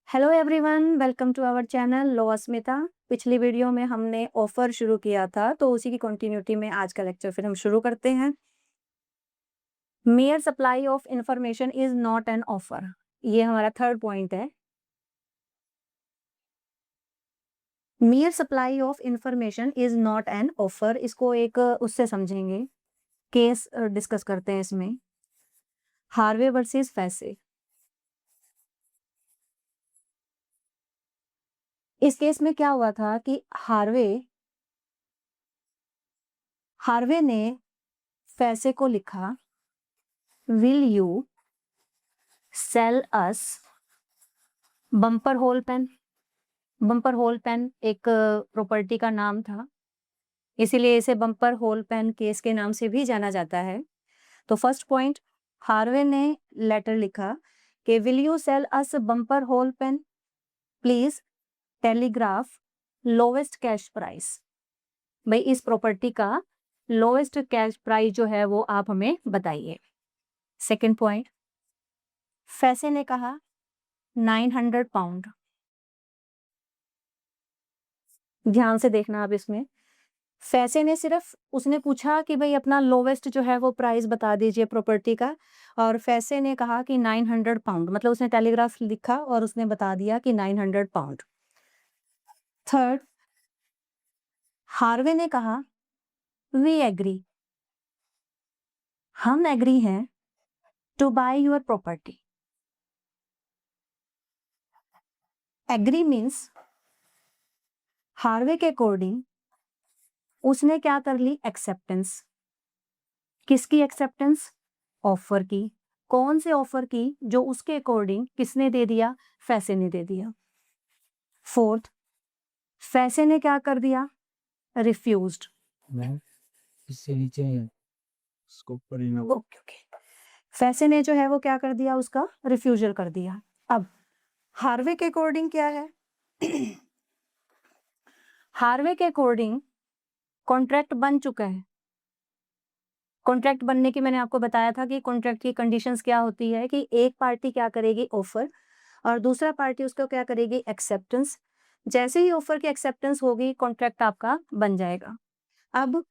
Hello everyone, welcome to our channel law Asmita. पिछली video में हमने ऑफर शुरू किया था, तो उसी की कंटिन्यूटी में आज का लेक्चर फिर हम शुरू करते हैं। Mayor supply of information is not an offer, ये हमारा थर्ड पॉइंट है। Mayor supply of information is not an offer, इसको एक उससे समझेंगे, केस डिस्कस करते हैं इसमें। हार्वे वर्सेस फैसे। इस केस में क्या हुआ था कि हार्वे हार्वे ने फैसे को लिखा, will you sell us Bumper Hall Pen. Bumper Hall Pen एक प्रॉपर्टी का नाम था, इसीलिए इसे बम्पर होल पेन केस के नाम से भी जाना जाता है। तो फर्स्ट पॉइंट, हार्वे ने लेटर लिखा कि will you sell us Bumper Hall Pen, please telegraph lowest cash price. भाई इस प्रॉपर्टी का लोवेस्ट कैश प्राइस जो है वो आप हमें बताइए। सेकंड पॉइंट, फैसे ने कहा 900 पाउंड। ध्यान से देखना आप इसमें, फैसे ने सिर्फ उसने पूछा कि भाई अपना लोवेस्ट जो है वो प्राइस बता दीजिए प्रॉपर्टी का, और फैसे ने कहा कि 900 पाउंड, मतलब उसने टेलीग्राफ लिखा और उसने बता दिया कि 900 पाउंड। थर्ड, हार्वे ने कहा वी एग्री, हम एग्री हैं to buy your property. Agree means Harvey के अकॉर्डिंग उसने क्या कर ली, एक्सेप्टेंस। किसकी एक्सेप्टेंस? ऑफर की। कौन से ऑफर की? जो उसके अकॉर्डिंग किसने दे दिया, फैसे ने दे दिया। फोर्थ, फैसे ने क्या कर दिया, रिफ्यूज्ड। मैम इससे नीचे है, इसको ऊपर ही ना। ओके ओके, फैसे ने जो है वो क्या कर दिया, उसका रिफ्यूजल कर दिया। अब हार्वे के अकॉर्डिंग क्या है हार्वे के अकॉर्डिंग कॉन्ट्रैक्ट बन चुका है। कॉन्ट्रैक्ट बनने की मैंने आपको बताया था कि कॉन्ट्रैक्ट की कंडीशंस क्या होती है कि एक पार्टी क्या करेगी, ऑफर, और दूसरा पार्टी उसको क्या करेगी, एक्सेप्टेंस। जैसे ही ऑफर की एक्सेप्टेंस होगी, कॉन्ट्रैक्ट आपका बन जाएगा। अब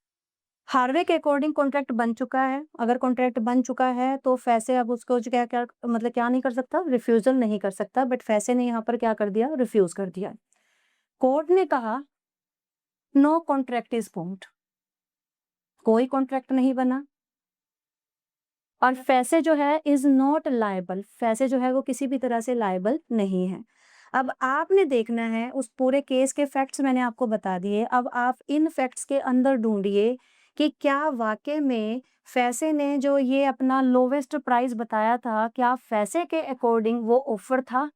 हार्वे के अकॉर्डिंग कॉन्ट्रैक्ट बन चुका है। अगर कॉन्ट्रैक्ट बन चुका है तो फैसे अब उसको जो क्या क्या मतलब क्या नहीं कर सकता, रिफ्यूजल नहीं कर सकता, बट फैसे ने यहाँ पर क्या कर दिया, रिफ्यूज कर दिया। कोर्ट ने कहा नो कॉन्ट्रैक्ट इज फॉर्म्ड, कोई कॉन्ट्रैक्ट नहीं बना, और फैसे जो है इज नॉट लायबल, फैसे जो है वो किसी भी तरह से लायबल नहीं है। अब आपने देखना है, उस पूरे केस के फैक्ट्स मैंने आपको बता दिए, अब आप इन फैक्ट्स के अंदर ढूंढिए कि क्या वाकई में फैसे ने जो ये अपना लोवेस्ट प्राइस बताया था, क्या फैसे के अकॉर्डिंग वो ऑफर था।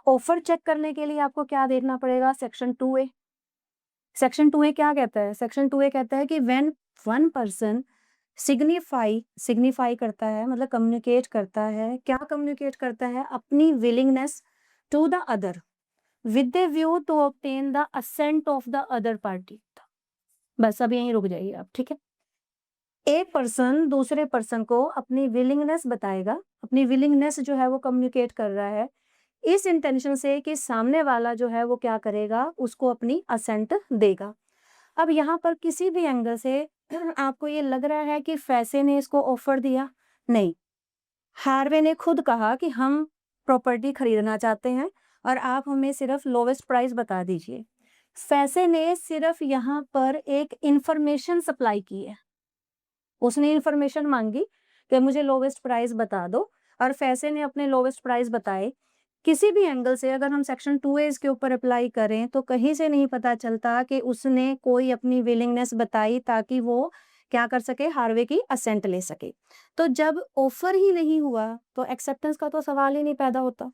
ऑफर चेक करने के लिए आपको क्या देखना पड़ेगा, सेक्शन 2A। सेक्शन 2A क्या कहता है, सेक्शन 2A कहता है कि व्हेन वन पर्सन सिग्निफाई करता है, मतलब कम्युनिकेट करता है, क्या कम्युनिकेट करता है, अपनी willingness to the other with the view to obtain the assent of the other party. बस अब यहीं रुक जाइए आप, ठीक है। एक पर्सन दूसरे पर्सन को अपनी विलिंगनेस बताएगा, अपनी विलिंगनेस जो है वो कम्युनिकेट कर रहा है इस इंटेंशन से कि सामने वाला जो है वो क्या करेगा, उसको अपनी असेंट देगा। अब यहाँ पर किसी भी एंगल से आपको ये लग रहा है कि फैसे ने इसको ऑफर दिया? नहीं, हार्वे ने खुद कहा कि हम प्रॉपर्टी खरीदना चाहते हैं और आप हमें सिर्फ लोवेस्ट प्राइस बता दीजिए। फैसे ने सिर्फ यहाँ पर एक इंफॉर्मेशन सप्लाई की है, उसने इंफॉर्मेशन मांगी कि मुझे लोवेस्ट प्राइस बता दो, और फैसे ने अपने लोवेस्ट प्राइस बताए। किसी भी एंगल से अगर हम सेक्शन 2A इसके ऊपर अप्लाई करें तो कहीं से नहीं पता चलता कि उसने कोई अपनी विलिंगनेस बताई ताकि वो क्या कर सके, हार्वे की असेंट ले सके। तो जब ऑफर ही नहीं हुआ तो एक्सेप्टेंस का तो सवाल ही नहीं पैदा होता,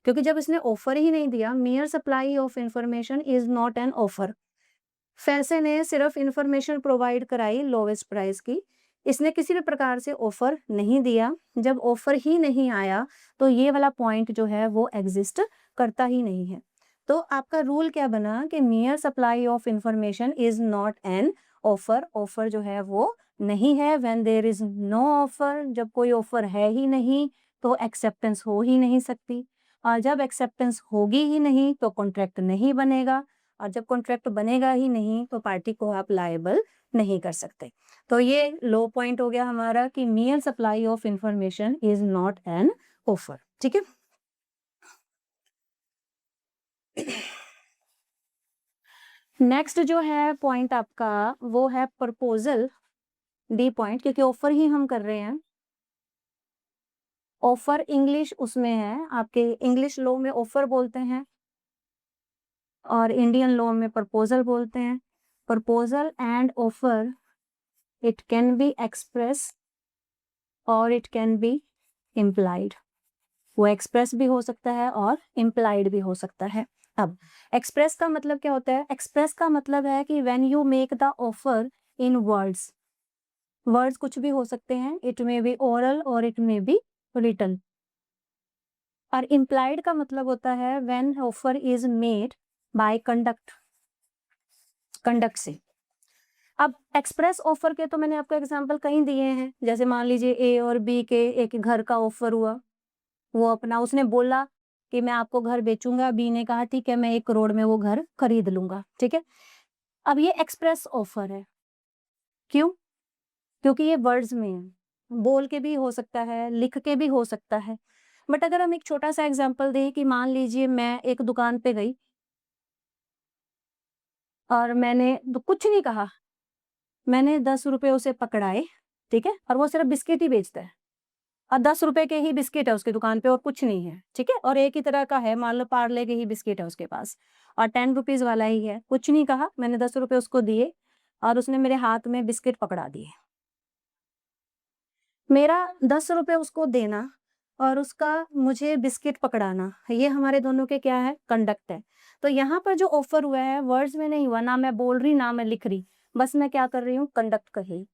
क्योंकि जब इसने ऑफर ही नहीं दिया, mayor supply of information is not an offer. फैसे ने सिर्फ इंफॉर्मेशन प्रोवाइड कराई लोवेस्ट प्राइस की, इसने किसी भी प्रकार से ऑफर नहीं दिया। जब ऑफर ही नहीं आया तो ये वाला पॉइंट जो है वो एग्जिस्ट करता ही नहीं है। तो आपका रूल क्या बना कि mere supply of information is not an offer. Offer जो है वो नहीं है, when there is no offer, जब कोई ऑफर है ही नहीं तो एक्सेप्टेंस हो ही नहीं सकती। और जब एक्सेप्टेंस होगी ही नहीं तो कॉन्ट्रैक्ट नहीं बनेगा, और जब कॉन्ट्रैक्ट बनेगा ही नहीं तो पार्टी को आप लायबल नहीं कर सकते। तो ये लो पॉइंट हो गया हमारा कि mere supply of information is not an offer. ठीक है। नेक्स्ट जो है पॉइंट आपका वो है प्रपोजल, डी पॉइंट, क्योंकि ऑफर ही हम कर रहे हैं। ऑफर इंग्लिश उसमें है, आपके इंग्लिश लॉ में ऑफर बोलते हैं और इंडियन लॉ में प्रपोजल बोलते हैं। Proposal and offer, it can be express और इट कैन बी इम्प्लाइड। वो एक्सप्रेस भी हो सकता है और इम्प्लाइड भी हो सकता है। अब एक्सप्रेस का मतलब क्या होता है? एक्सप्रेस का मतलब है कि when you make the offer in words, words कुछ भी हो सकते हैं, इट मे बी ओरल और इट मे बी रिटन। और इम्प्लाइड का मतलब होता है when offer is made by conduct, conduct से। अब एक्सप्रेस ऑफर के तो मैंने आपको एग्जांपल कहीं दिए हैं, जैसे मान लीजिए ए और बी के एक घर का ऑफर हुआ, वो अपना उसने बोला कि मैं आपको घर बेचूंगा, बी ने कहा ठीक है मैं 1 करोड़ में वो घर खरीद लूंगा। ठीक है। अब ये एक्सप्रेस ऑफर है, क्यों? क्योंकि ये वर्ड्स में है, बोल के भी हो सकता है, लिख के भी हो सकता है। बट अगर हम एक छोटा सा एग्जांपल दें कि मान लीजिए मैं एक दुकान पे गई और मैंने कुछ नहीं कहा, मैंने 10 रुपए उसे पकड़ाए, ठीक है, और वो सिर्फ बिस्किट ही बेचता है और 10 रुपए के ही बिस्किट है उसकी दुकान पे और कुछ नहीं है, ठीक है, और एक ही तरह का है, मान लो पार्ले के ही बिस्किट है उसके पास और 10 रुपीज वाला ही है, कुछ नहीं कहा, मैंने 10 रुपए उसको दिए और उसने मेरे हाथ में बिस्किट पकड़ा दिए। मेरा 10 रुपए उसको देना और उसका मुझे बिस्किट पकड़ाना, ये हमारे दोनों के क्या है? कंडक्ट है। तो यहाँ पर जो ऑफर हुआ है वर्ड्स में नहीं हुआ, ना मैं बोल रही ना मैं लिख रही, बस मैं क्या कर रही हूँ? कंडक्ट कर रही।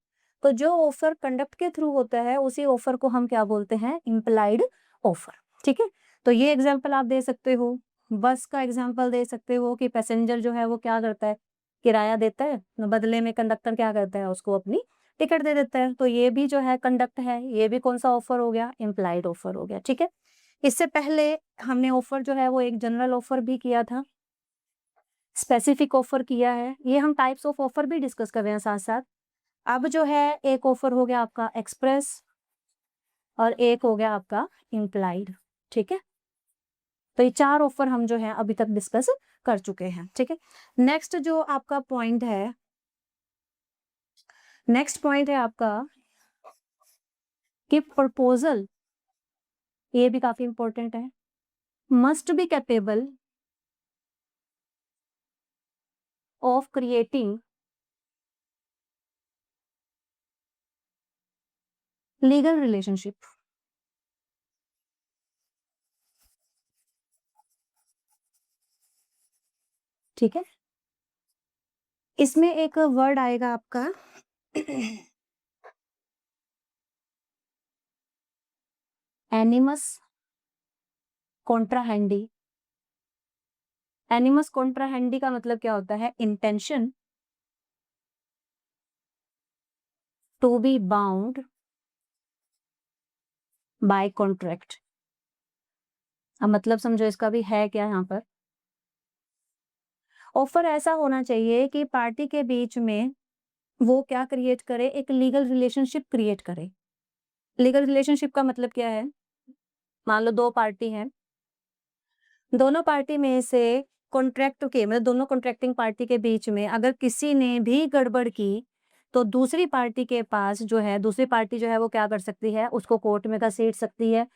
तो जो ऑफर कंडक्ट के थ्रू होता है उसी ऑफर को हम क्या बोलते हैं? Implied offer. ठीक है। तो ये एग्जाम्पल आप दे सकते हो, बस का एग्जाम्पल दे सकते हो कि पैसेंजर जो है वो क्या करता है? किराया देता है, बदले में कंडक्टर क्या करता है? उसको अपनी टिकट दे देता है। तो ये भी जो है कंडक्ट है, ये भी कौन सा ऑफर हो गया? इम्प्लाइड ऑफर हो गया। ठीक है। इससे पहले हमने ऑफर जो है वो एक जनरल ऑफर भी किया था, स्पेसिफिक ऑफर किया है, ये हम टाइप्स ऑफ ऑफर भी डिस्कस कर रहे हैं साथ साथ। अब जो है एक ऑफर हो गया आपका एक्सप्रेस और एक हो गया आपका इम्प्लाइड। ठीक है। तो ये 4 ऑफर हम जो है अभी तक डिस्कस कर चुके हैं। ठीक है। नेक्स्ट जो आपका पॉइंट है, नेक्स्ट पॉइंट है आपका कि प्रपोजल, ये भी काफी इंपॉर्टेंट है, must be capable of creating legal relationship. ठीक है। इसमें एक वर्ड आएगा आपका एनिमस कॉन्ट्राहेंडी। एनिमस कॉन्ट्राहेंडी का मतलब क्या होता है? Intention to be bound by contract. अब मतलब समझो इसका भी है क्या यहाँ पर? ऑफर ऐसा होना चाहिए कि पार्टी के बीच में वो क्या क्रिएट करे? एक लीगल रिलेशनशिप क्रिएट करे। लीगल रिलेशनशिप का मतलब क्या है? मान लो 2 पार्टी हैं, दोनों पार्टी में से कॉन्ट्रैक्ट के मतलब दोनों कॉन्ट्रैक्टिंग पार्टी के बीच में अगर किसी ने भी गड़बड़ की तो दूसरी पार्टी के पास जो है, दूसरी पार्टी जो है वो क्या कर सकती है? उसको कोर्ट में घसीट सकती है,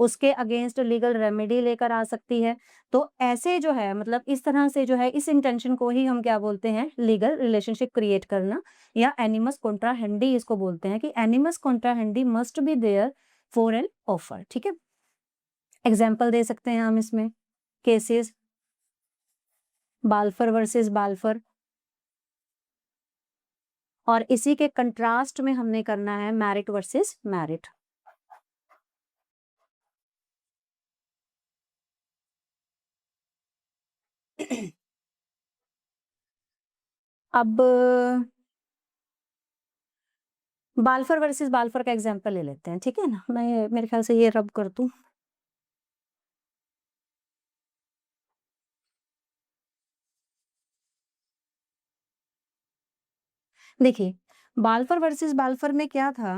उसके अगेंस्ट लीगल रेमेडी लेकर आ सकती है। तो ऐसे जो है मतलब इस तरह से जो है, इस इंटेंशन को ही हम क्या बोलते हैं? लीगल रिलेशनशिप क्रिएट करना, या एनिमस कॉन्ट्राहेंडी इसको बोलते हैं कि animus contrahendi must be there for an offer. ठीक है। एग्जाम्पल दे सकते हैं हम इसमें केसेस, बाल्फर वर्सेस बाल्फर, और इसी के कंट्रास्ट में हमने करना है मैरिट वर्सेस मैरिट। अब बाल्फर वर्सेस बाल्फर का एग्जांपल ले लेते हैं, ठीक है ना? मैं मेरे ख्याल से ये रब कर दूं। देखिए, बाल्फर वर्सेस बाल्फर में क्या था,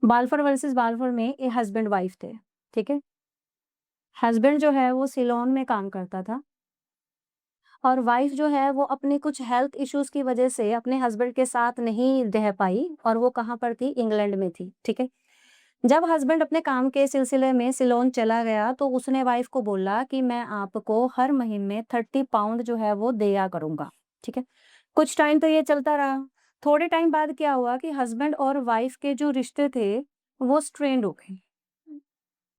बाल्फर वर्सेस बाल्फर में एक हस्बैंड वाइफ थे, ठीक है? हस्बैंड जो है वो सिलोन में काम करता था और वाइफ जो है वो अपने कुछ हेल्थ इश्यूज़ की वजह से अपने हस्बैंड के साथ नहीं रह पाई और वो कहाँ पर थी? इंग्लैंड में थी, ठीक है? जब हस्बैंड अपने काम के सिलसिले में सिलोन चला गया तो उसने वाइफ को बोला कि मैं आपको हर महीने 30 पाउंड जो है वो दिया करूँगा, ठीक है? कुछ टाइम तो ये चलता रहा। थोड़े टाइम बाद क्या हुआ कि हस्बैंड और वाइफ के जो रिश्ते थे, वो स्ट्रेन्ड हो गए।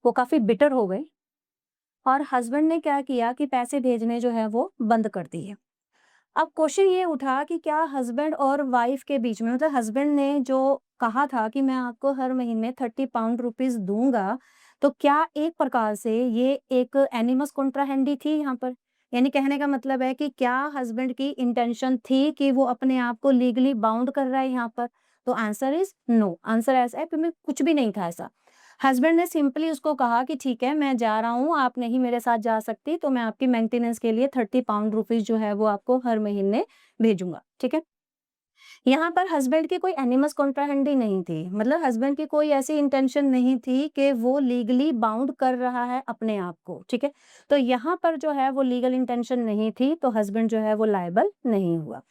वो काफ़ी बिटर हो गए और हस्बैंड ने क्या किया कि पैसे भेजने जो है वो बंद कर दिए। अब क्वेश्चन ये उठा कि क्या हस्बैंड और वाइफ के बीच में, मतलब हस्बैंड ने जो कहा था कि मैं आपको हर महीने 30 पाउंड रुपीज़ दूँगा, तो क्या एक प्रकार से ये एक एनिमस कॉन्ट्राहेंडी थी यहाँ पर? यानी कहने का मतलब है कि क्या हस्बैंड की इंटेंशन थी कि वो अपने आप को लीगली बाउंड कर रहा है यहाँ पर? तो आंसर इज़ नो, आंसर ऐसा है कि में कुछ भी नहीं था ऐसा। हस्बैंड ने सिंपली उसको कहा कि ठीक है, मैं जा रहा हूँ, आप नहीं मेरे साथ जा सकती, तो मैं आपकी मेंटेनेंस के लिए 30 पाउंड रुपीज़ जो है वो आपको हर महीने भेजूँगा, ठीक है? यहाँ पर हस्बैंड की कोई एनिमस कॉन्ट्राहेंडी नहीं थी, मतलब हस्बैंड की कोई ऐसी इंटेंशन नहीं थी कि वो लीगली बाउंड कर रहा है अपने आप को, ठीक है? तो यहाँ पर जो है वो लीगल इंटेंशन नहीं थी, तो हस्बैंड जो है वो लायबल नहीं हुआ।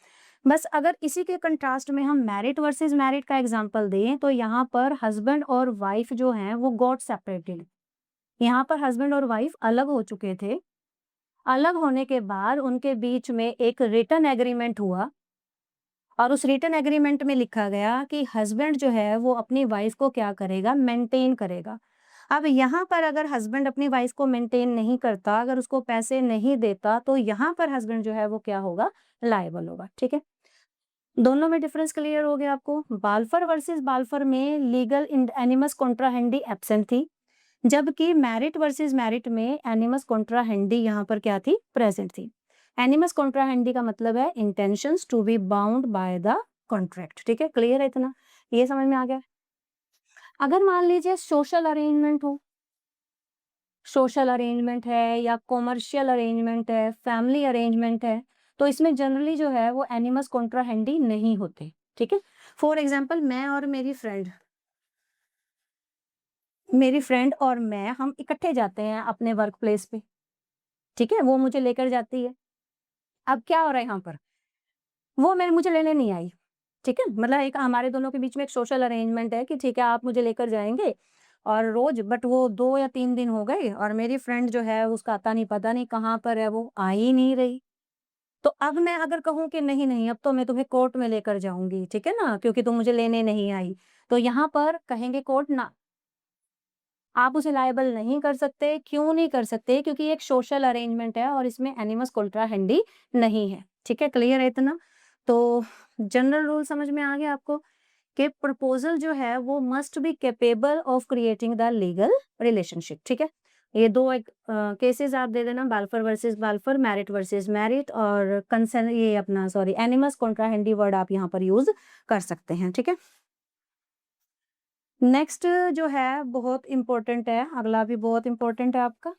बस अगर इसी के कंट्रास्ट में हम मैरिड वर्सेस मैरिड का एग्जांपल दें, तो यहाँ पर हस्बैंड और वाइफ जो हैं वो गॉट सेपरेटेड। यहाँ पर हस्बैंड और वाइफ अलग हो चुके थे। अलग होने के बाद उनके बीच में एक रिटन एग्रीमेंट हुआ और उस रिटन एग्रीमेंट में लिखा गया कि हस्बैंड जो है वो अपनी वाइफ को क्या करेगा? मेंटेन करेगा। अब यहाँ पर अगर हस्बैंड अपनी वाइफ को मेंटेन नहीं करता, अगर उसको पैसे नहीं देता, तो यहाँ पर हस्बैंड जो है वो क्या होगा? लायबल होगा, ठीक है? दोनों में डिफरेंस क्लियर हो गया आपको? बाल्फर वर्सेस बाल्फर में लीगल एनिमस कॉन्ट्राहेंडी एब्सेंट थी, जबकि मैरिट वर्सेस मैरिट में एनिमस कॉन्ट्राहेंडी यहाँ पर क्या थी? प्रेजेंट थी। एनिमस कॉन्ट्राहेंडी का मतलब है intentions to be bound by the contract, ठीक है? क्लियर है इतना? ये समझ में आ गया? अगर मान लीजिए सोशल अरेंजमेंट हो, सोशल अरेंजमेंट है या कॉमर्शियल अरेंजमेंट है, फैमिली अरेंजमेंट है, तो इसमें जनरली जो है वो एनिमस कॉन्ट्राहेंडी नहीं होते, ठीक है? फॉर एग्जांपल मैं और मेरी फ्रेंड और मैं हम इकट्ठे जाते हैं अपने वर्क प्लेस पे, ठीक है? वो मुझे लेकर जाती है। अब क्या हो रहा है यहाँ पर? वो मैं मुझे लेने नहीं आई, ठीक है? मतलब एक हमारे दोनों के बीच में एक सोशल अरेंजमेंट है कि ठीक है, आप मुझे लेकर जाएँगे और रोज़, बट वो 2 या 3 दिन हो गए और मेरी फ्रेंड जो है उसका पता नहीं कहाँ पर है, वो आ ही नहीं रही। तो अब मैं अगर कहूँ कि नहीं, नहीं, अब तो मैं तुम्हें कोर्ट में लेकर जाऊँगी, ठीक है ना? क्योंकि तुम मुझे लेने नहीं आई। तो यहाँ पर कहेंगे कोर्ट ना, आप उसे लायबल नहीं कर सकते। क्यों नहीं कर सकते? क्योंकि ये एक सोशल अरेंजमेंट है और इसमें एनिमस कॉन्ट्राहेंडी नहीं है। ठीक है, क्लियर है इतना? तो जनरल रूल समझ में आ गया आपको कि प्रपोज़ल जो है वो must be capable of creating the legal relationship, ठीक है? ये 2 एक केसेस आप दे देना, बाल्फर वर्सेस बाल्फर, मैरिट वर्सेस मैरिट और कंसर्न ये अपना सॉरी एनिमस कॉन्ट्राहेंडी वर्ड आप यहाँ पर यूज़ कर सकते हैं, ठीक है? नेक्स्ट जो है बहुत इम्पोर्टेंट है, अगला भी बहुत इम्पोर्टेंट है आपका।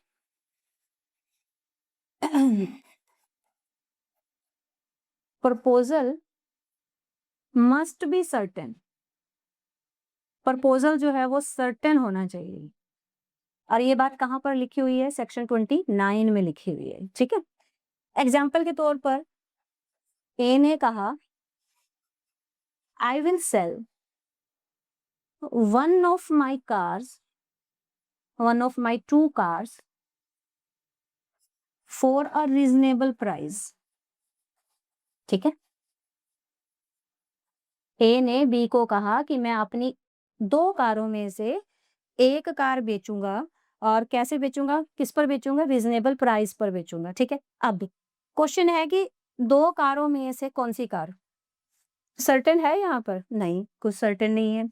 Proposal must be certain. Proposal जो है वो सर्टेन होना चाहिए और ये बात कहाँ पर लिखी हुई है? सेक्शन 29 में लिखी हुई है, ठीक है? एग्ज़ाम्पल के तौर पर ए ने कहा, I will sell one of my cars, one of my 2 cars for a reasonable price, ठीक है? ए ने बी को कहा कि मैं अपनी 2 कारों में से 1 कार बेचूँगा और कैसे बेचूँगा? किस पर बेचूँगा? रीज़नेबल प्राइस पर बेचूँगा, ठीक है? अब क्वेश्चन है कि 2 कारों में से कौन-सी कार? सर्टेन है यहाँ पर? नहीं, कुछ सर्टेन नहीं है।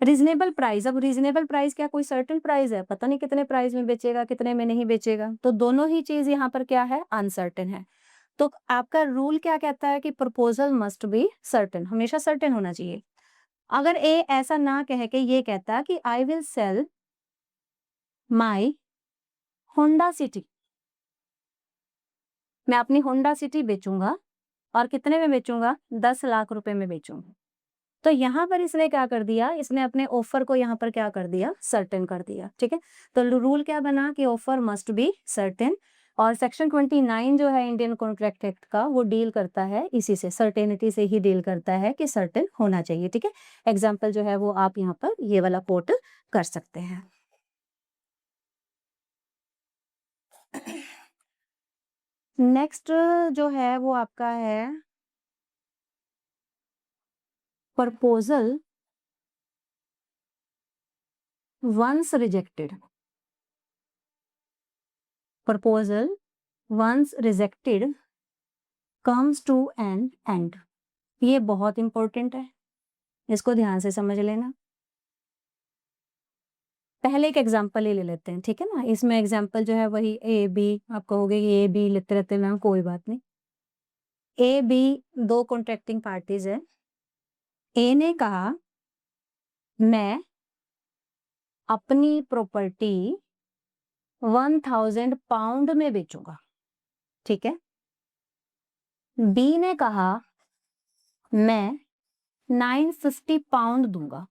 रीज़नेबल प्राइस, अब रीज़नेबल प्राइस क्या कोई सर्टेन प्राइस है? पता नहीं कितने प्राइस में बेचेगा, कितने में नहीं बेचेगा। तो दोनों ही चीज़ यहाँ पर क्या है? अनसर्टेन है। तो आपका रूल क्या कहता है कि प्रपोज़ल मस्ट बी सर्टेन, हमेशा सर्टेन होना चाहिए। अगर ए ऐसा ना कह के ये कहता कि आई will sell my Honda city, मैं अपनी होंडा सिटी बेचूंगा और कितने में बेचूंगा, 10 लाख रुपए में बेचूंगा। तो यहाँ पर इसने क्या कर दिया, इसने अपने ऑफर को यहाँ पर क्या कर दिया, सर्टेन कर दिया। ठीक है, तो रूल क्या बना कि ऑफर मस्ट बी सर्टेन, और सेक्शन 29 जो है इंडियन कॉन्ट्रैक्ट एक्ट का, वो डील करता है इसी से, सर्टेनिटी से ही डील करता है कि सर्टेन होना चाहिए। ठीक है, एग्जाम्पल जो है वो आप यहाँ पर ये वाला कोट कर सकते हैं। नेक्स्ट जो है वो आपका है proposal once rejected. Proposal once rejected comes to an end. ये बहुत इंपॉर्टेंट है, इसको ध्यान से समझ लेना। पहले एक एग्जाम्पल ही ले लेते हैं, ठीक है ना। इसमें एग्जाम्पल जो है वही ए बी, आप कहोगे ए बी लेते रहते हैं मैम, कोई बात नहीं। ए बी दो कॉन्ट्रैक्टिंग पार्टीज है। ए ने कहा मैं अपनी प्रॉपर्टी 1000 पाउंड में बेचूंगा। ठीक है, बी ने कहा मैं 950 पाउंड दूंगा।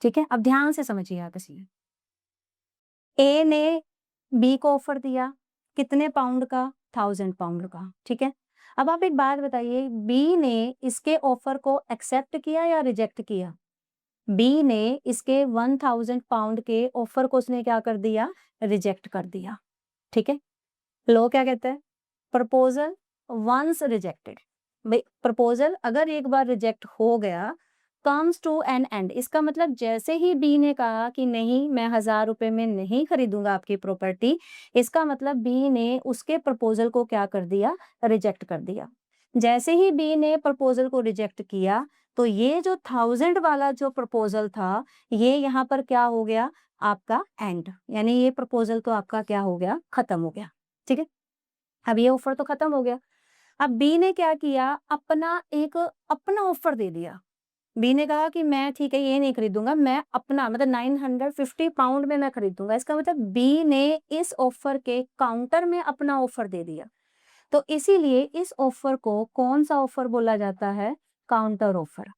ठीक है, अब ध्यान से समझिए आप इसमें। ए ने बी को ऑफर दिया कितने पाउंड का, 1000 पाउंड का। ठीक है, अब आप एक बात बताइए, बी ने इसके ऑफर को एक्सेप्ट किया या रिजेक्ट किया? बी ने इसके 1000 पाउंड के ऑफर को उसने क्या कर दिया, रिजेक्ट कर दिया। ठीक है, लॉ क्या कहता है, प्रपोजल वंस रिजेक्टेड। भाई प्रपोजल अगर एक बार रिजेक्ट हो गया, कम्स टू एन एंड, इसका मतलब जैसे ही बी ने कहा कि नहीं मैं 1000 रुपए में नहीं खरीदूंगा आपकी प्रॉपर्टी, इसका मतलब बी ने उसके प्रपोजल को क्या कर दिया, रिजेक्ट कर दिया। जैसे ही बी ने प्रपोजल को रिजेक्ट किया, तो ये जो 1000 वाला जो प्रपोजल था, ये यहाँ पर क्या हो गया, आपका एंड, यानी ये प्रपोजल तो आपका क्या हो गया, खत्म हो गया। ठीक है, अब ये ऑफर तो खत्म हो गया। अब बी ने क्या किया, अपना ऑफर दे दिया। बी ने कहा कि मैं ठीक है ये नहीं खरीदूंगा, मैं अपना मतलब 950 पाउंड में मैं खरीदूंगा। इसका मतलब बी ने इस ऑफर के काउंटर में अपना ऑफर दे दिया। तो इसीलिए इस ऑफर को कौन सा ऑफर बोला जाता है, काउंटर ऑफर।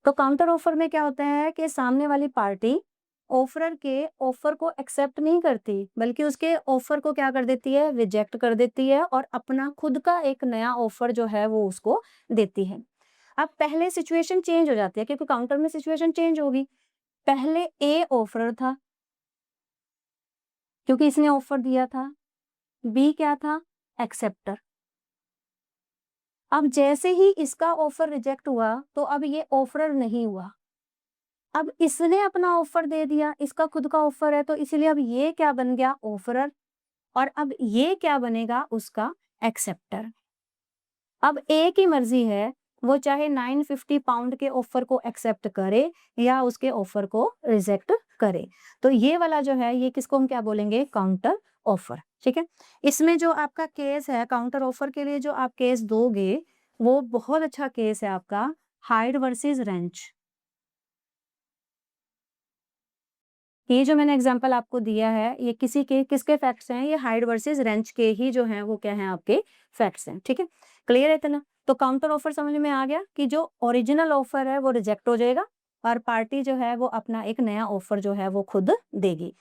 तो काउंटर ऑफर में क्या होता है कि सामने वाली पार्टी ऑफरर के ऑफर को एक्सेप्ट नहीं करती, बल्कि उसके ऑफर को क्या कर देती है, रिजेक्ट कर देती है, और अपना खुद का एक नया ऑफर जो है वो उसको देती है। अब पहले सिचुएशन चेंज हो जाती है, क्योंकि काउंटर में सिचुएशन चेंज होगी। पहले ए ऑफरर था, क्योंकि इसने ऑफर दिया था। बी क्या था, एक्सेप्टर। अब जैसे ही इसका ऑफर रिजेक्ट हुआ, तो अब ये ऑफरर नहीं हुआ, अब इसने अपना ऑफर दे दिया, इसका खुद का ऑफर है, तो इसलिए अब ये क्या बन गया, ऑफरर, और अब ये क्या बनेगा, उसका एक्सेप्टर। अब ए की मर्जी है, वो चाहे 950 पाउंड के ऑफर को एक्सेप्ट करे या उसके ऑफर को रिजेक्ट करे। तो ये वाला जो है, ये किसको हम क्या बोलेंगे, काउंटर ऑफर। ठीक है, इसमें जो आपका केस है काउंटर ऑफर के लिए, जो आप केस दोगे, वो बहुत अच्छा केस है आपका हाइड वर्सेस रेंच। ये जो मैंने एग्जांपल आपको दिया है, ये किसके फैक्ट्स हैं, ये हाइड वर्सेस रेंच के ही जो हैं वो क्या हैं, आपके फैक्ट्स हैं। ठीक है, क्लियर है इतना। तो काउंटर ऑफर समझ में आ गया कि जो ओरिजिनल ऑफर है वो रिजेक्ट हो जाएगा, और पार्टी जो है वो अपना एक नया ऑफर जो है वो खुद देगी।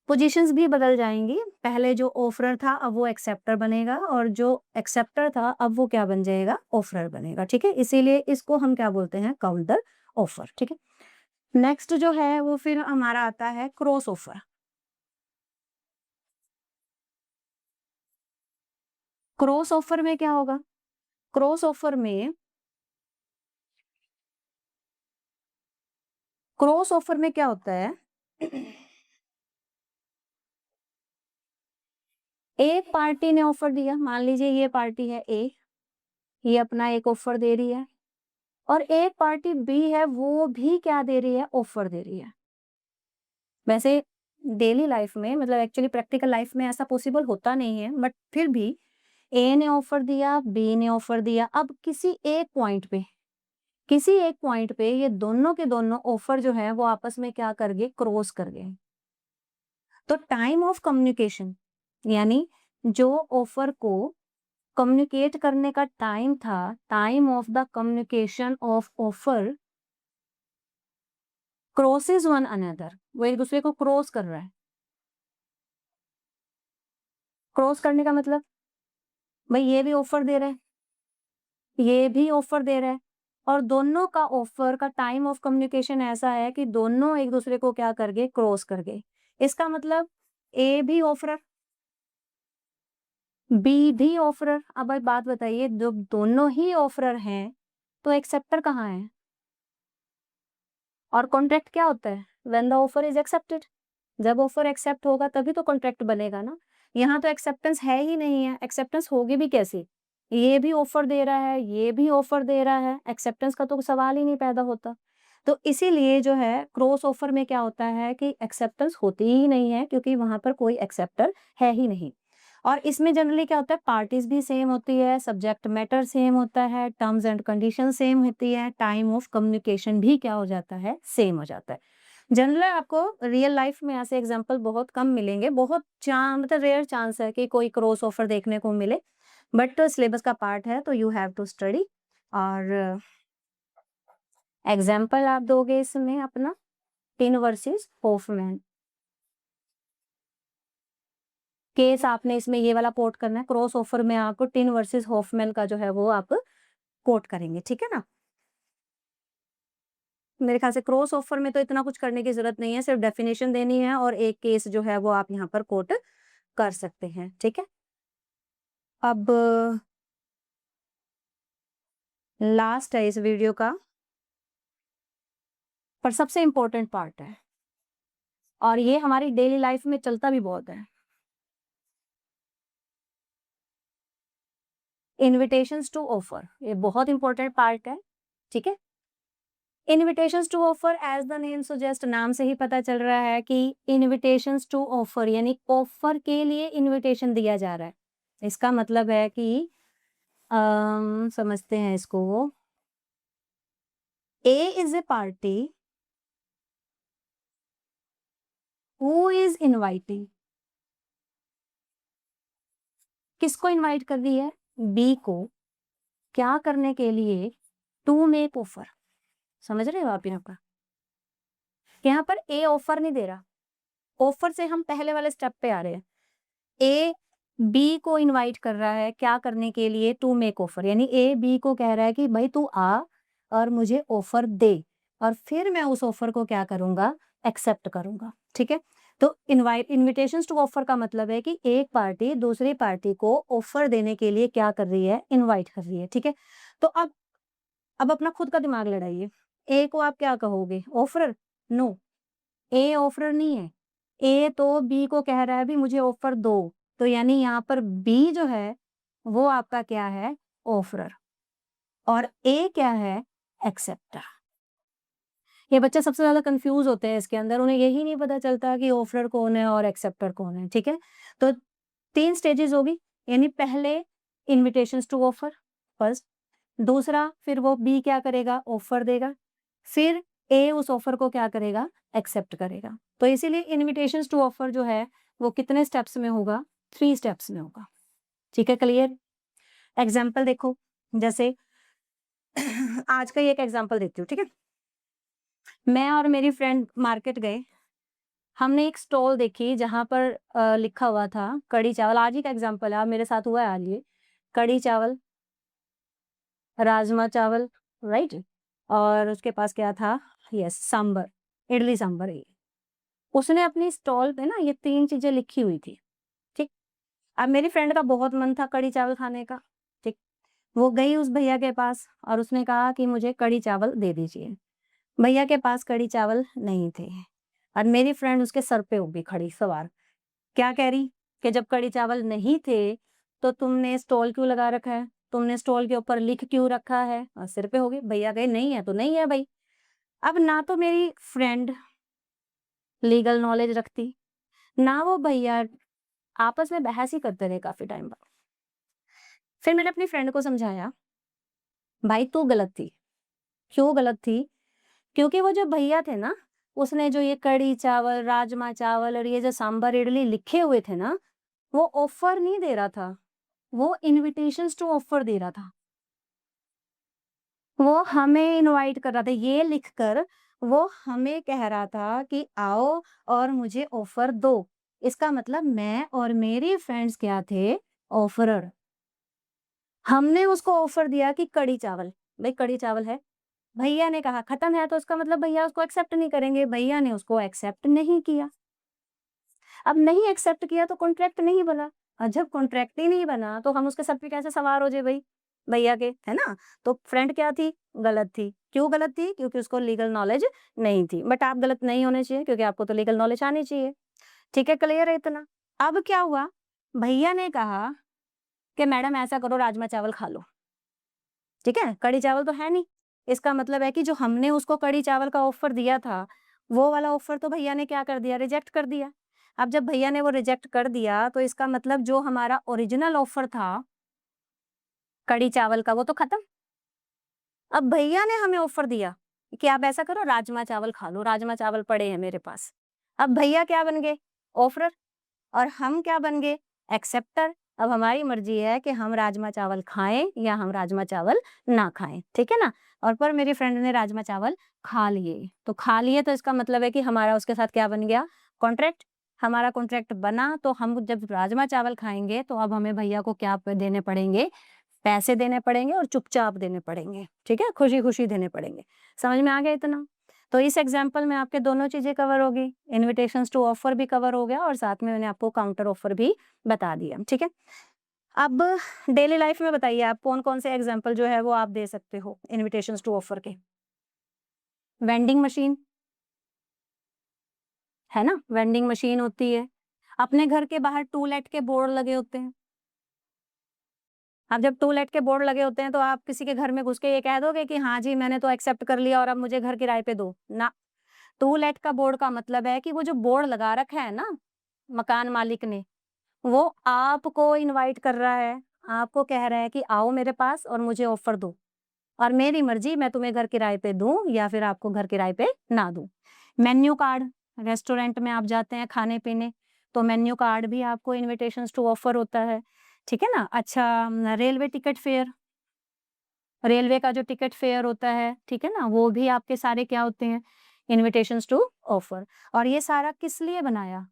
पोजीशंस भी बदल जाएंगी, पहले जो ऑफरर था अब वो एक्सेप्टर बनेगा, और जो एक्सेप्टर था अब वो क्या बन जाएगा, ऑफरर बनेगा। ठीक है, इसीलिए इसको हम क्या बोलते हैं, काउंटर ऑफर। ठीक है, नेक्स्ट जो है वो फिर हमारा आता है क्रॉस ऑफर। क्रॉस ऑफर में क्या होगा, क्रॉस ऑफर में, क्रॉस ऑफर में क्या होता है, एक पार्टी ने ऑफर दिया, मान लीजिए ये पार्टी है ए, ये अपना एक ऑफर दे रही है, और एक पार्टी बी है, वो भी क्या दे रही है, ऑफर दे रही है। वैसे डेली लाइफ में, मतलब एक्चुअली प्रैक्टिकल लाइफ में ऐसा पॉसिबल होता नहीं है, बट फिर भी ए ने ऑफर दिया, बी ने ऑफर दिया, अब किसी एक पॉइंट पे ये दोनों के दोनों ऑफर जो है वो आपस में क्या कर गए, क्रॉस कर गए। तो टाइम ऑफ कम्युनिकेशन यानी जो ऑफर को कम्युनिकेट करने का टाइम था, time of the communication of offer crosses one another, वो एक दूसरे को क्रॉस कर रहा है। क्रॉस करने का मतलब भाई ये भी ऑफर दे रहा है, ये भी ऑफर दे रहा है, और दोनों का ऑफर का टाइम ऑफ कम्युनिकेशन ऐसा है कि दोनों एक दूसरे को क्या कर गए, क्रॉस कर गए। इसका मतलब ए भी ऑफरर, बी भी ऑफरर। अब एक बात बताइए, जब दोनों ही ऑफरर हैं तो एक्सेप्टर कहाँ है? और कॉन्ट्रैक्ट क्या होता है? When the offer is accepted. जब ऑफर एक्सेप्ट होगा तभी तो कॉन्ट्रैक्ट बनेगा ना। यहाँ तो एक्सेप्टेंस है ही नहीं है, एक्सेप्टेंस होगी भी कैसे? ये भी ऑफर दे रहा है, ये भी ऑफर दे रहा है, एक्सेप्टेंस का तो सवाल ही नहीं पैदा होता। तो इसीलिए जो है क्रॉस ऑफर में क्या होता है कि एक्सेप्टेंस होती ही नहीं है, क्योंकि वहां पर कोई एक्सेप्टर है ही नहीं। और इसमें जनरली क्या होता है, पार्टीज भी सेम होती है, सब्जेक्ट मैटर सेम होता है, टर्म्स एंड कंडीशन सेम होती है, टाइम ऑफ कम्युनिकेशन भी क्या हो जाता है, सेम हो जाता है। जनरली आपको रियल लाइफ में ऐसे एग्जांपल बहुत कम मिलेंगे, बहुत मतलब रेयर चांस है कि कोई क्रॉस ऑफर देखने को मिले, बट सिलेबस का पार्ट है तो यू हैव टू स्टडी। और एग्जाम्पल आप दोगे इसमें अपना टिन वर्सेस होफमैन केस, आपने इसमें ये वाला कोट करना है। क्रॉस ऑफर में आपको टिन वर्सेस होफमैन का जो है वो आप कोट करेंगे, ठीक है ना। मेरे ख्याल से क्रॉस ऑफर में तो इतना कुछ करने की जरूरत नहीं है, सिर्फ डेफिनेशन देनी है और एक केस जो है वो आप यहाँ पर कोट कर सकते हैं, ठीक है। अब लास्ट है इस वीडियो का, पर सबसे इंपॉर्टेंट पार्ट है, और ये हमारी डेली लाइफ में चलता भी बहुत है। इन्विटेशंस टू ऑफर, ये बहुत इंपॉर्टेंट पार्ट है, ठीक है। Invitations to offer as the name suggest, नाम से ही पता चल रहा है कि इन्विटेशंस टू ऑफर यानी ऑफर के लिए इन्विटेशन दिया जा रहा है। इसका मतलब है कि समझते हैं इसको, A is a party who is inviting, किसको इनवाइट कर रही है, बी को, क्या करने के लिए, टू मेक ऑफर। समझ रहे हो आप यहाँ पर? यहाँ पर ए ऑफर नहीं दे रहा, ऑफर से हम पहले वाले स्टेप पे आ रहे हैं। ए बी को इनवाइट कर रहा है क्या करने के लिए, टू मेक ऑफर, यानी ए बी को कह रहा है कि भाई तू आ और मुझे ऑफर दे, और फिर मैं उस ऑफर को क्या करूंगा, एक्सेप्ट करूंगा, ठीक है। तो इनविटेशन टू ऑफर का मतलब है कि एक पार्टी दूसरी पार्टी को ऑफर देने के लिए क्या कर रही है, इनवाइट कर रही है, ठीक है। तो अब अपना खुद का दिमाग लड़ाइए, ए को आप क्या कहोगे, ऑफर? नो, ए ऑफर नहीं है। ए तो बी को कह रहा है भी मुझे ऑफर दो, तो यानी यहाँ पर बी जो है वो आपका क्या है, ऑफरर, और ए क्या है, एक्सेप्टर। ये बच्चे सबसे ज्यादा कंफ्यूज होते हैं इसके अंदर, उन्हें यही नहीं पता चलता कि ऑफरर कौन है और एक्सेप्टर कौन है, ठीक है। तो 3 स्टेजेस होगी, यानी पहले इनविटेशंस टू ऑफर फर्स्ट, दूसरा फिर वो बी क्या करेगा, ऑफर देगा, फिर ए उस ऑफर को क्या करेगा, एक्सेप्ट करेगा। तो इसीलिए इनविटेशंस टू ऑफर जो है वो कितने स्टेप्स में होगा, 3 स्टेप्स में होगा, ठीक है, क्लियर। एग्जाम्पल देखो, जैसे आज का ही एक एग्जाम्पल देती हूँ, ठीक है। मैं और मेरी फ्रेंड मार्केट गए, हमने एक स्टॉल देखी जहां पर लिखा हुआ था कड़ी चावल, आज ही का एग्जाम्पल है, मेरे साथ हुआ है हाल ये, कड़ी चावल, राजमा चावल, राइट, और उसके पास क्या था, यस सांबर, इडली सांबर। ये उसने अपनी स्टॉल पे ना ये 3 चीजें लिखी हुई थी, ठीक। अब मेरी फ्रेंड का बहुत मन था कड़ी चावल खाने का, ठीक। वो गई उस भैया के पास और उसने कहा कि मुझे कड़ी चावल दे दीजिए। भैया के पास कड़ी चावल नहीं थे, और मेरी फ्रेंड उसके सर पे होगी खड़ी सवार, क्या कह रही कि जब कड़ी चावल नहीं थे तो तुमने स्टॉल क्यों लगा रखा है, तुमने स्टॉल के ऊपर लिख क्यों रखा है, और सिर पे होगी। भैया कहे नहीं है तो नहीं है भाई। अब ना तो मेरी फ्रेंड लीगल नॉलेज रखती, ना वो भैया, आपस में बहस ही करते रहे काफी टाइम बाद। फिर मैंने अपनी फ्रेंड को समझाया, भाई तू गलत थी। क्यों गलत थी? क्योंकि वो जो भैया थे ना, उसने जो ये कढ़ी चावल, राजमा चावल और ये जो सांभर इडली लिखे हुए थे ना, वो ऑफर नहीं दे रहा था, वो इन्विटेशंस टू ऑफर दे रहा था। वो हमें इनवाइट कर रहा था, ये लिखकर वो हमें कह रहा था कि आओ और मुझे ऑफर दो। इसका मतलब मैं और मेरी फ्रेंड्स क्या थे? ऑफरर। हमने उसको ऑफर दिया कि कढ़ी चावल, भई कढ़ी चावल है। भैया ने कहा खत्म है, तो इसका मतलब भैया उसको एक्सेप्ट नहीं करेंगे। भैया ने उसको एक्सेप्ट नहीं किया। अब नहीं एक्सेप्ट किया तो कॉन्ट्रैक्ट नहीं बना, और जब कॉन्ट्रैक्ट ही नहीं बना तो हम उसके सर पे कैसे सवार हो जाए भई, भैया के, है ना? तो फ्रेंड क्या थी? गलत थी। क्यों गलत थी? क्योंकि उसको लीगल नॉलेज नहीं थी। बट आप गलत नहीं होने चाहिए, क्योंकि आपको तो लीगल नॉलेज आनी चाहिए। ठीक है, क्लियर है इतना? अब क्या हुआ? भैया ने कहा कि मैडम ऐसा करो, राजमा चावल खा लो। ठीक है? कढ़ी चावल तो है नहीं। इसका मतलब है कि जो हमने उसको कढ़ी चावल का ऑफर दिया था, वो वाला ऑफर तो भैया ने क्या कर दिया? रिजेक्ट कर दिया। अब जब भैया ने वो रिजेक्ट कर दिया, तो इसका मतलब जो हमारा ओरिजिनल ऑफर था कढ़ी चावल का, वो तो खत्म। अब भैया ने हमें ऑफर दिया कि आप ऐसा करो, राजमा चावल खा लो, राजमा चावल पड़े हैं मेरे पास। अब भैया क्या बन गए? ऑफरर। और हम क्या बन गए? एक्सेप्टर। अब हमारी मर्जी है कि हम राजमा चावल खाएँ या हम राजमा चावल ना खाएँ, ठीक है ना? और पर मेरी फ्रेंड ने राजमा चावल खा लिए, तो खा लिए तो इसका मतलब है कि हमारा उसके साथ क्या बन गया? कॉन्ट्रैक्ट। हमारा कॉन्ट्रैक्ट बना, तो हम जब राजमा चावल खाएँगे तो अब हमें भैया को क्या प देने पड़ेंगे? पैसे देने पड़ेंगे और चुपचाप देने पड़ेंगे, ठीक है? खुशी-खुशी देने पड़ेंगे। समझ में आ गया इतना? तो इस एग्ज़ाम्पल में आपके दोनों चीज़ें कवर हो गई, इन्विटेशंस टू ऑफर भी कवर हो गया और साथ में मैंने आपको काउंटर ऑफर भी बता दिया, ठीक है? अब डेली लाइफ़ में बताइए आप कौन-कौन से एग्ज़ाम्पल जो है वो आप दे सकते हो इन्विटेशंस टू ऑफर के? वेंडिंग मशीन, है ना? वेंडिंग मशीन होती है। अपने घर के बाहर टू लेट के बोर्ड लगे होते हैं। अब जब टू लेट के बोर्ड लगे होते हैं, तो आप किसी के घर में घुस के ये कह दोगे कि हाँ जी, मैंने तो एक्सेप्ट कर लिया और अब मुझे घर किराए पे दो। ना, टू लेट का बोर्ड का मतलब है कि वो जो बोर्ड लगा रखा है ना, मकान मालिक ने, वो आपको इनवाइट कर रहा है, आपको कह रहा है कि आओ मेरे पास और मुझे ऑफर दो, और मेरी मर्ज़ी मैं तुम्हें घर किराए पे दूँ या फिर आपको घर किराए पे ना दूँ। मेन्यू कार्ड, रेस्टोरेंट में आप जाते हैं खाने-पीने, तो मेन्यू कार्ड भी आपको इन्विटेशंस टू ऑफर होता है, ठीक है ना? अच्छा, रेलवे टिकट फेयर, रेलवे का जो टिकट फेयर होता है, ठीक है ना? वो भी आपके सारे क्या होते हैं? Invitations to offer. और ये सारा किस लिए बनाया?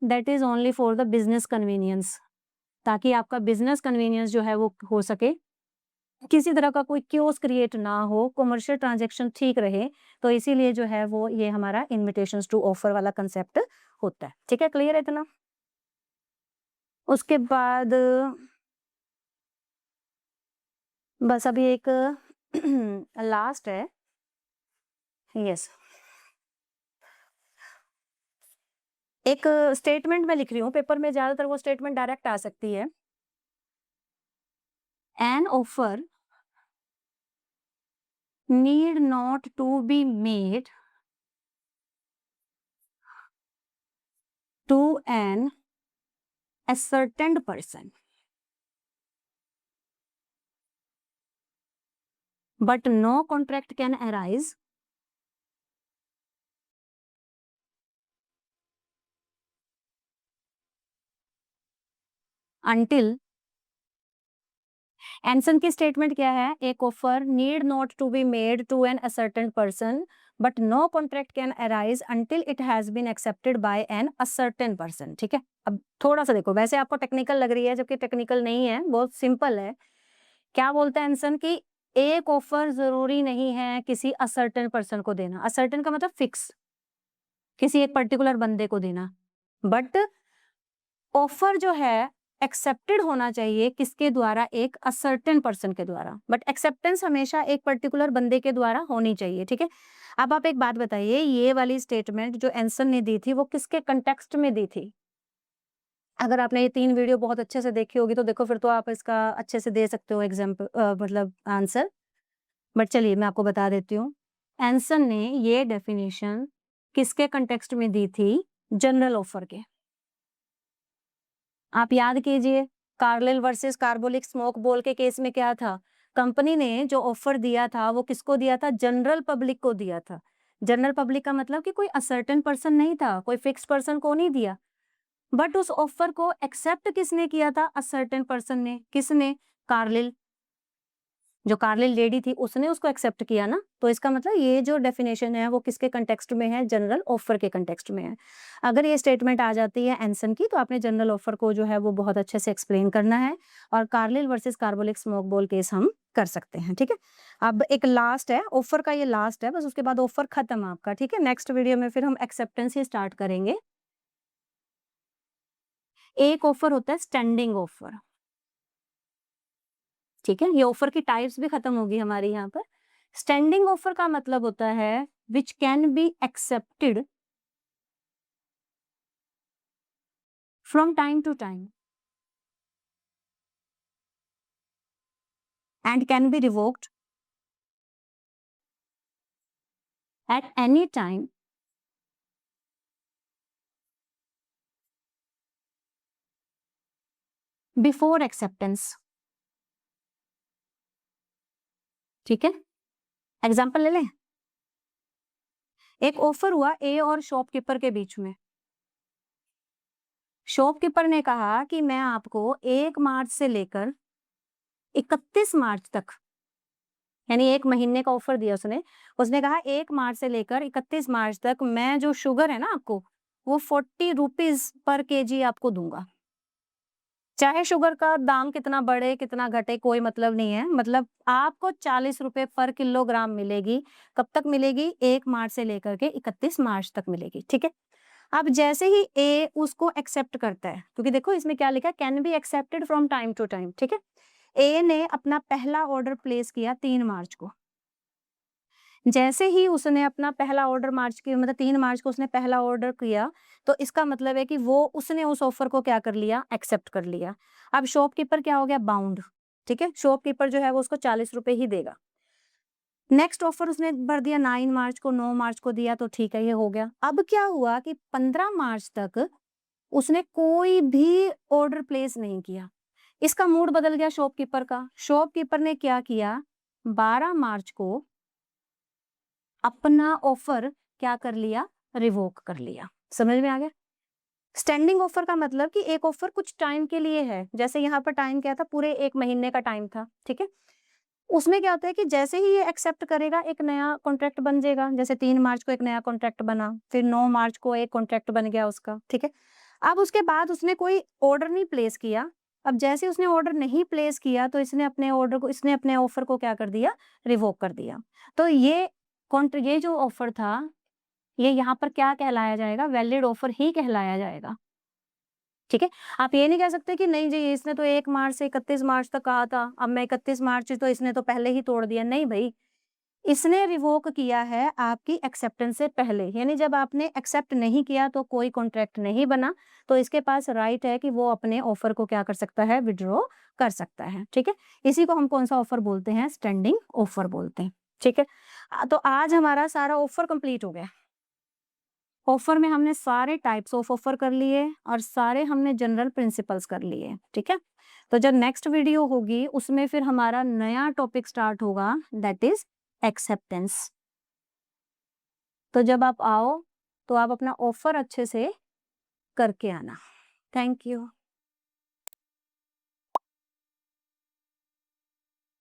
That is only for the business convenience, ताकि आपका बिज़नेस कन्वीनियंस जो है वो हो सके, किसी तरह का कोई क्योस क्रिएट ना हो, कमर्शियल ट्रांज़ैक्शन ठीक रहे, तो इसीलिए जो है वो ये हमारा इन्विटेशंस टू ऑफर वाला कांसेप्ट होता है। ठीक है, क्लियर है इतना? उसके बाद बस अभी एक लास्ट है। यस, एक स्टेटमेंट मैं लिख रही हूँ, पेपर में ज़्यादातर वो स्टेटमेंट डायरेक्ट आ सकती है। An offer need not to be made to an ascertained person, but no contract can arise until Anson की स्टेटमेंट क्या है? एक offer need not to be made to an ascertain person, but no contract can arise until it has been accepted by an ascertain person. ठीक है, अब थोड़ा सा देखो, वैसे आपको टेक्निकल लग रही है जबकि टेक्निकल नहीं है, बहुत सिंपल है। क्या बोलता है एंसन कि एक ऑफर जरूरी नहीं है किसी असर्टेन पर्सन को देना। असर्टेन का मतलब फिक्स, किसी एक पर्टिकुलर बंदे को देना, बट ऑफर जो है एक्सेप्टेड होना चाहिए किसके द्वारा? एक असर्टेन पर्सन के द्वारा, बट एक्सेप्टेंस हमेशा एक पर्टिकुलर बंदे के द्वारा होनी चाहिए। ठीक है, अब आप एक बात बताइए, ये वाली स्टेटमेंट जो एंसन ने दी थी वो किसके कंटेक्स्ट में दी थी? अगर आपने ये 3 वीडियो बहुत अच्छे से देखी होगी तो देखो, फिर तो आप इसका अच्छे से दे सकते हो एग्जाम्पल, मतलब आंसर। बट चलिए मैं आपको बता देती हूँ। एंसन ने ये डेफिनेशन किसके कंटेक्स्ट में दी थी? जनरल ऑफर के। आप याद कीजिए, कार्लिल वर्सेस कार्बोलिक स्मोक बोल के केस में क्या था? कंपनी ने जो ऑफर दिया था वो किसको दिया था? जनरल पब्लिक को दिया था। जनरल पब्लिक का मतलब कि कोई असर्टेन पर्सन नहीं था, कोई फिक्स पर्सन को नहीं दिया, बट उस ऑफर को एक्सेप्ट किसने किया था? असर्टेन पर्सन ने। किसने? कार्लिल। जो कार्लिल लेडी थी उसने उसको एक्सेप्ट किया ना, तो इसका मतलब ये जो डेफिनेशन है वो किसके कंटेक्स्ट में है? जनरल ऑफर के कंटेक्स्ट में है। अगर ये स्टेटमेंट आ जाती है एंसन की, तो आपने जनरल ऑफर को जो है वो बहुत अच्छे से एक्सप्लेन करना है, और Carlill versus carbolic smoke ball case हम कर सकते हैं, ठीक है। अब एक लास्ट है ऑफर का, ये लास्ट है बस, उसके बाद ऑफर खत्म आपका, ठीक है। नेक्स्ट वीडियो में फिर हम एक्सेप्टेंस ही स्टार्ट करेंगे। एक ऑफर होता है स्टैंडिंग ऑफर, ठीक है। ये ऑफर की टाइप्स भी खत्म होगी हमारी यहाँ पर। स्टैंडिंग ऑफर का मतलब होता है which can be accepted from time to time and can be revoked at any time before acceptance, ठीक है। एग्जाम्पल ले लें। एक ऑफर हुआ ए और शॉपकीपर के बीच में। शॉपकीपर ने कहा कि मैं आपको 1 मार्च से लेकर 31 मार्च तक, यानी 1 महीने का ऑफर दिया उसने। उसने कहा 1 मार्च से लेकर 31 मार्च तक मैं जो शुगर है ना आपको, वो 40 रुपीज पर केजी आपको दूंगा। चाहे शुगर का दाम कितना बढ़े कितना घटे कोई मतलब नहीं है, मतलब आपको 40 रुपए पर किलोग्राम मिलेगी। कब तक मिलेगी? 1 मार्च से लेकर के 31 मार्च तक मिलेगी, ठीक है। अब जैसे ही ए उसको एक्सेप्ट करता है, क्योंकि देखो इसमें क्या लिखा है, can be accepted from time to time, ठीक है। ए ने अपना पहला ऑर्डर प्लेस किया 3 मार्च को। जैसे ही उसने अपना पहला ऑर्डर मार्च की मतलब 3 मार्च को उसने पहला ऑर्डर किया, तो इसका मतलब है कि वो उसने उस ऑफर को क्या कर लिया? एक्सेप्ट कर लिया। अब शॉपकीपर क्या हो गया? बाउंड, ठीक है। शॉपकीपर जो है वो उसको 40 रुपए ही देगा। नेक्स्ट ऑफर उसने भर दिया 9 मार्च को, 9 मार्च को दिया, तो ठीक है, ये हो गया। अब क्या हुआ कि 15 मार्च तक उसने कोई भी ऑर्डर प्लेस नहीं किया। इसका मूड बदल गया शॉपकीपर का। शॉपकीपर ने क्या किया? 12 मार्च को अपना ऑफर क्या कर लिया? रिवोक कर लिया। समझ में आ गया? स्टैंडिंग ऑफर का मतलब कि एक ऑफर कुछ टाइम के लिए है, जैसे यहाँ पर टाइम क्या था? पूरे 1 महीने का टाइम था, ठीक है। उसमें क्या होता है कि जैसे ही ये एक्सेप्ट करेगा एक नया कॉन्ट्रैक्ट बन जाएगा। जैसे 3 मार्च को एक नया कॉन्ट्रैक्ट बना, फिर 9 मार्च को एक कॉन्ट्रैक्ट बन गया उसका, ठीक है। अब उसके बाद उसने कोई ऑर्डर नहीं प्लेस किया। अब जैसे उसने ऑर्डर नहीं प्लेस किया, तो इसने अपने ऑफर को क्या कर दिया? रिवोक कर दिया। तो ये जो ऑफर था, ये यहाँ पर क्या कहलाया जाएगा? वैलिड ऑफर ही कहलाया जाएगा, ठीक है। आप ये नहीं कह सकते कि नहीं जी इसने तो 1 मार्च से 31 मार्च तक कहा था, अब मैं 31 मार्च तो इसने तो पहले ही तोड़ दिया। नहीं भई, इसने रिवोक किया है आपकी एक्सेप्टेंस से पहले, यानी जब आपने एक्सेप्ट नहीं किया तो कोई कॉन्ट्रैक्ट नहीं बना, तो इसके पास राइट है कि वो अपने ऑफर को क्या कर सकता है? विथड्रॉ कर सकता है, ठीक है। इसी को हम कौन-सा ऑफर बोलते हैं? स्टैंडिंग ऑफर बोलते हैं, ठीक है। तो आज हमारा सारा ऑफर कंप्लीट हो गया। ऑफर में हमने सारे टाइप्स ऑफ ऑफर कर लिए और सारे हमने जनरल प्रिंसिपल्स कर लिए, ठीक है। तो जब नेक्स्ट वीडियो होगी उसमें फिर हमारा नया टॉपिक स्टार्ट होगा, दैट इज एक्सेप्टेंस। तो जब आप आओ तो आप अपना ऑफर अच्छे से करके आना। Thank you.